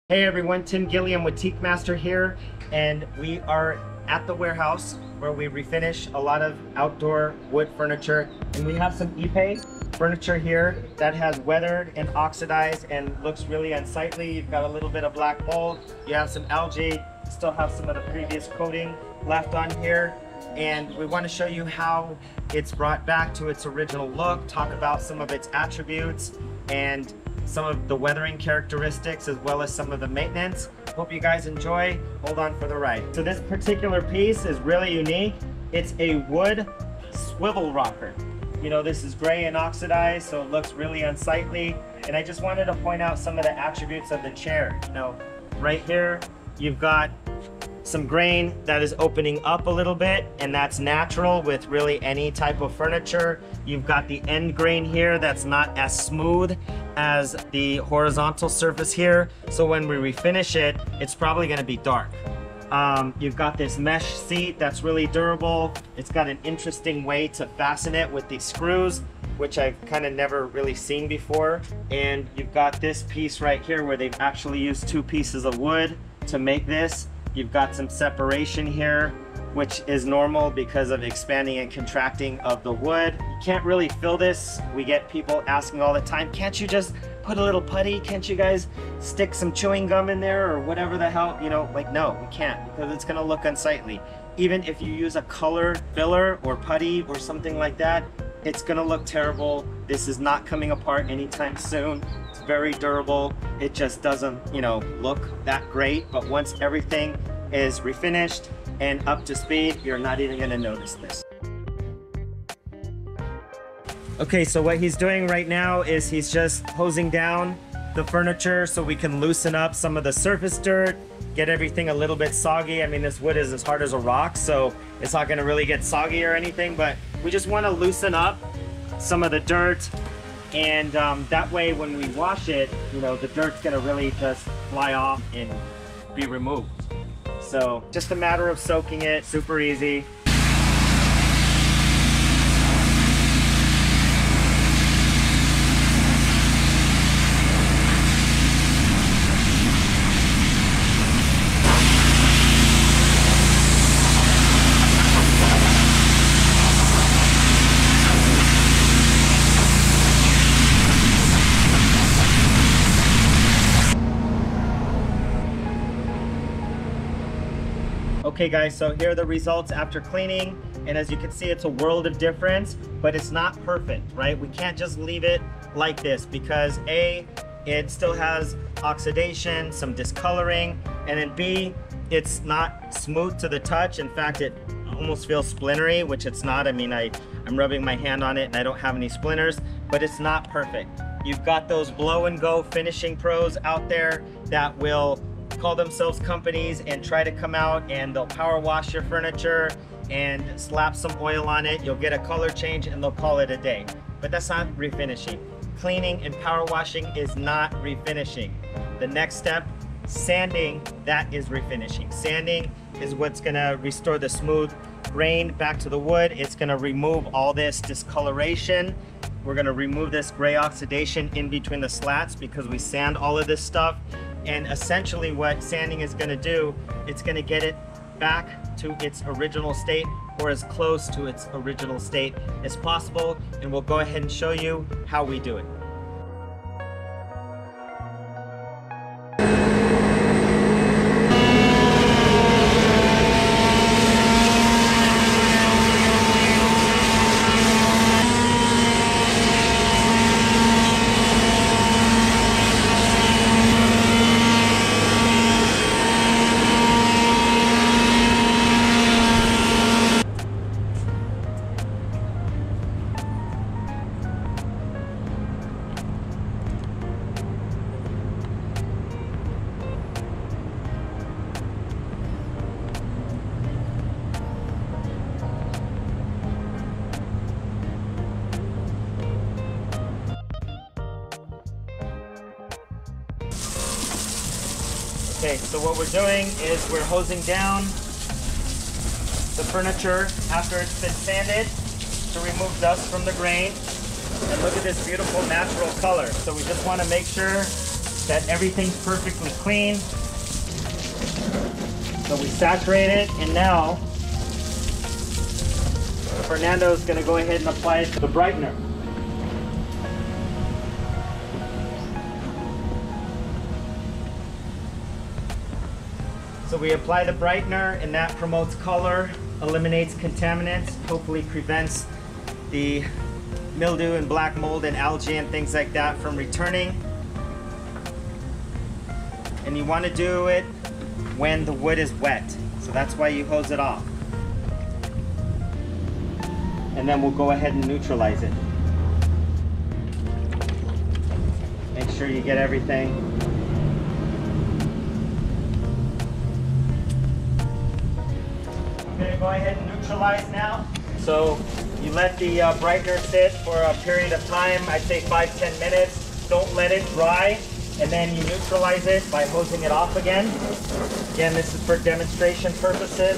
Hey everyone, Tim Gilliam with Teak Master here, and we are at the warehouse where we refinish a lot of outdoor wood furniture, and we have some Ipe furniture here that has weathered and oxidized and looks really unsightly. You've got a little bit of black mold, you have some algae, you still have some of the previous coating left on here, and we want to show you how it's brought back to its original look, talk about some of its attributes and some of the weathering characteristics as well as some of the maintenance. Hope you guys enjoy. Hold on for the ride. So this particular piece is really unique. It's a wood swivel rocker. You know, this is gray and oxidized, so it looks really unsightly. And I just wanted to point out some of the attributes of the chair. You know, right here, you've got some grain that is opening up a little bit, and that's natural with really any type of furniture. You've got the end grain here that's not as smooth as the horizontal surface here, so when we refinish it, it's probably going to be dark. You've got this mesh seat that's really durable. It's got an interesting way to fasten it with these screws, which I've kind of never really seen before. And you've got this piece right here where they've actually used two pieces of wood to make this. You've got some separation here, which is normal because of expanding and contracting of the wood. You can't really fill this. We get people asking all the time, can't you just put a little putty? Can't you guys stick some chewing gum in there or whatever the hell? You know, like, no, we can't, because it's gonna look unsightly. Even if you use a color filler or putty or something like that, it's gonna look terrible. This is not coming apart anytime soon. It's very durable. It just doesn't, you know, look that great. But once everything is refinished and up to speed, you're not even gonna notice this. Okay, so what he's doing right now is he's just hosing down the furniture so we can loosen up some of the surface dirt, get everything a little bit soggy. I mean, this wood is as hard as a rock, so it's not gonna really get soggy or anything, but we just wanna loosen up some of the dirt, and that way when we wash it, you know, the dirt's gonna really just fly off and be removed. So just a matter of soaking it, super easy. Okay guys, so here are the results after cleaning, and as you can see, it's a world of difference, but it's not perfect, right? We can't just leave it like this because A, it still has oxidation, some discoloring, and then B, it's not smooth to the touch. In fact, it almost feels splintery, which it's not. I mean, I'm rubbing my hand on it and I don't have any splinters, but it's not perfect. You've got those blow and go finishing pros out there that will call themselves companies and try to come out and they'll power wash your furniture and slap some oil on it. You'll get a color change and they'll call it a day. But that's not refinishing. Cleaning and power washing is not refinishing. The next step, sanding, that is refinishing. Sanding is what's gonna restore the smooth grain back to the wood. It's gonna remove all this discoloration. We're gonna remove this gray oxidation in between the slats because we sand all of this stuff. And essentially what sanding is going to do, it's going to get it back to its original state or as close to its original state as possible. And we'll go ahead and show you how we do it. Okay, so what we're doing is we're hosing down the furniture after it's been sanded to remove dust from the grain. And look at this beautiful natural color. So we just want to make sure that everything's perfectly clean. So we saturate it, and now Fernando's gonna go ahead and apply it to the brightener. So we apply the brightener, and that promotes color, eliminates contaminants, hopefully prevents the mildew and black mold and algae and things like that from returning. And you want to do it when the wood is wet. So that's why you hose it off. And then we'll go ahead and neutralize it. Make sure you get everything. I'm gonna go ahead and neutralize now. So you let the brightener sit for a period of time, I'd say 5-10 minutes. Don't let it dry, and then you neutralize it by hosing it off again. Again, this is for demonstration purposes.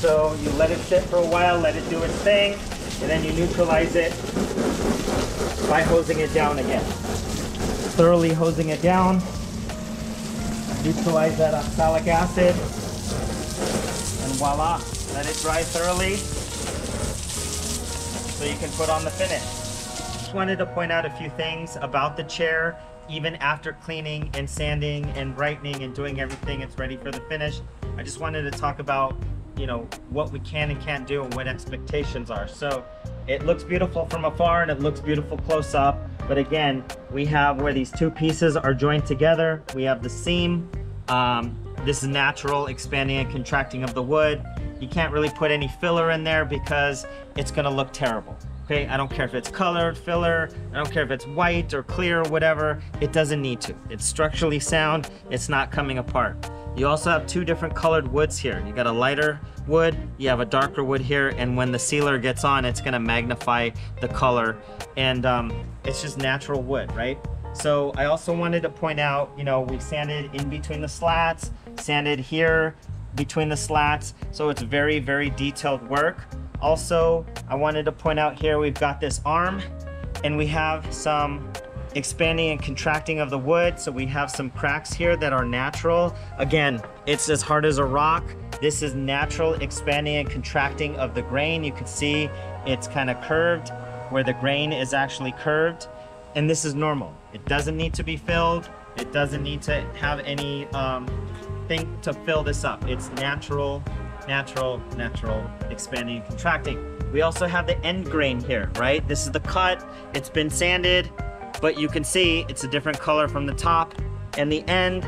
So you let it sit for a while, let it do its thing, and then you neutralize it by hosing it down again. Thoroughly hosing it down. Neutralize that oxalic acid, and voila, let it dry thoroughly so you can put on the finish. Just wanted to point out a few things about the chair. Even after cleaning and sanding and brightening and doing everything, it's ready for the finish. I just wanted to talk about, you know, what we can and can't do and what expectations are. So it looks beautiful from afar and it looks beautiful close up. But again, we have where these two pieces are joined together. We have the seam. This is natural expanding and contracting of the wood. You can't really put any filler in there because it's gonna look terrible. Okay, I don't care if it's colored filler, I don't care if it's white or clear or whatever, it doesn't need to. It's structurally sound, it's not coming apart. You also have two different colored woods here. You got a lighter wood, you have a darker wood here, and when the sealer gets on, it's gonna magnify the color, and it's just natural wood, right? So I also wanted to point out, you know, we sanded in between the slats, sanded here between the slats, so it's very, very detailed work. Also, I wanted to point out here, we've got this arm, and we have some expanding and contracting of the wood, so we have some cracks here that are natural. Again, it's as hard as a rock. This is natural expanding and contracting of the grain. You can see it's kind of curved, where the grain is actually curved, and this is normal. It doesn't need to be filled. It doesn't need to have any thing to fill this up. It's natural, expanding and contracting. We also have the end grain here, right? This is the cut. It's been sanded, but you can see it's a different color from the top and the end.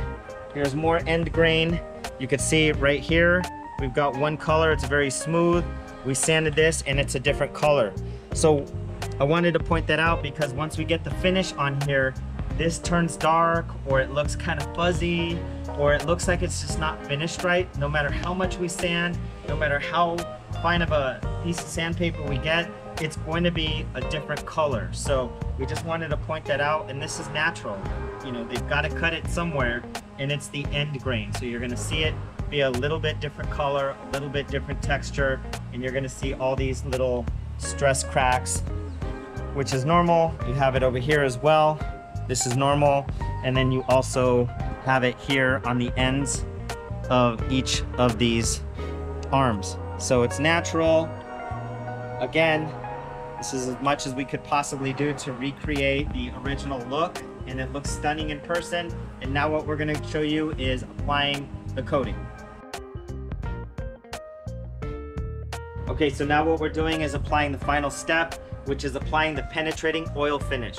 Here's more end grain. You can see right here, we've got one color. It's very smooth. We sanded this and it's a different color. So I wanted to point that out because once we get the finish on here, this turns dark, or it looks kind of fuzzy, or it looks like it's just not finished right. No matter how much we sand, no matter how fine of a piece of sandpaper we get, it's going to be a different color. So we just wanted to point that out, and this is natural. You know, they've got to cut it somewhere, and it's the end grain. So you're gonna see it be a little bit different color, a little bit different texture, and you're gonna see all these little stress cracks, which is normal. You have it over here as well. This is normal, and then you also have it here on the ends of each of these arms. So it's natural. Again, this is as much as we could possibly do to recreate the original look, and it looks stunning in person. And now what we're gonna show you is applying the coating. Okay, so now what we're doing is applying the final step, which is applying the penetrating oil finish.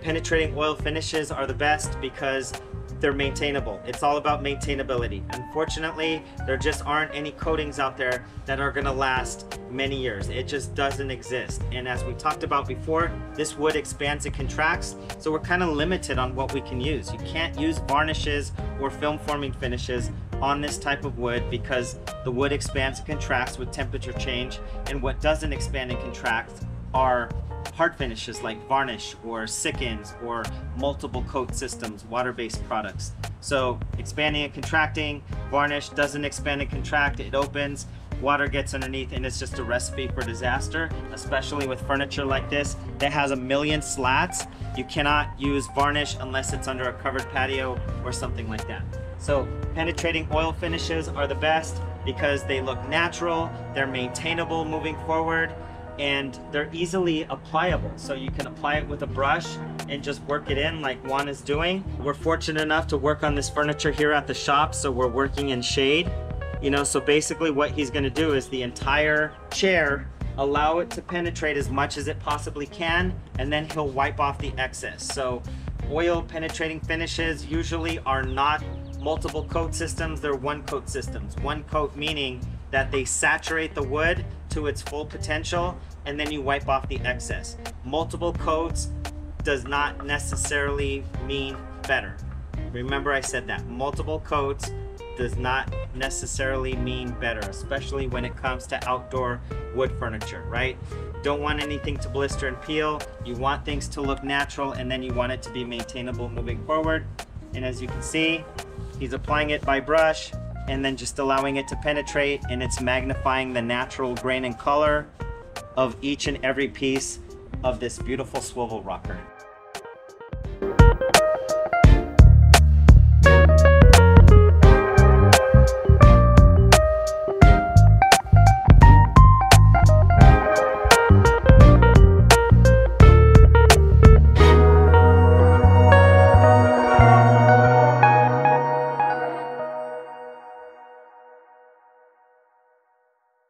Penetrating oil finishes are the best because they're maintainable. It's all about maintainability. Unfortunately, there just aren't any coatings out there that are gonna last many years. It just doesn't exist. And as we talked about before, this wood expands and contracts, so we're kind of limited on what we can use. You can't use varnishes or film forming finishes on this type of wood because the wood expands and contracts with temperature change, and what doesn't expand and contract are hard finishes like varnish or sickens or multiple coat systems, water-based products. So expanding and contracting, varnish doesn't expand and contract, it opens, water gets underneath, and it's just a recipe for disaster, especially with furniture like this. that has a million slats. You cannot use varnish unless it's under a covered patio or something like that. So penetrating oil finishes are the best because they look natural, they're maintainable moving forward, and they're easily applicable. So you can apply it with a brush and just work it in like Juan is doing. We're fortunate enough to work on this furniture here at the shop, so we're working in shade. You know, so basically what he's gonna do is the entire chair, allow it to penetrate as much as it possibly can, and then he'll wipe off the excess. So oil penetrating finishes usually are not multiple coat systems, they're one coat systems. One coat meaning that they saturate the wood to its full potential and then you wipe off the excess. Multiple coats does not necessarily mean better. Remember I said that. Multiple coats does not necessarily mean better, especially when it comes to outdoor wood furniture, right? Don't want anything to blister and peel. You want things to look natural, and then you want it to be maintainable moving forward. And as you can see, he's applying it by brush and then just allowing it to penetrate, and it's magnifying the natural grain and color of each and every piece of this beautiful swivel rocker.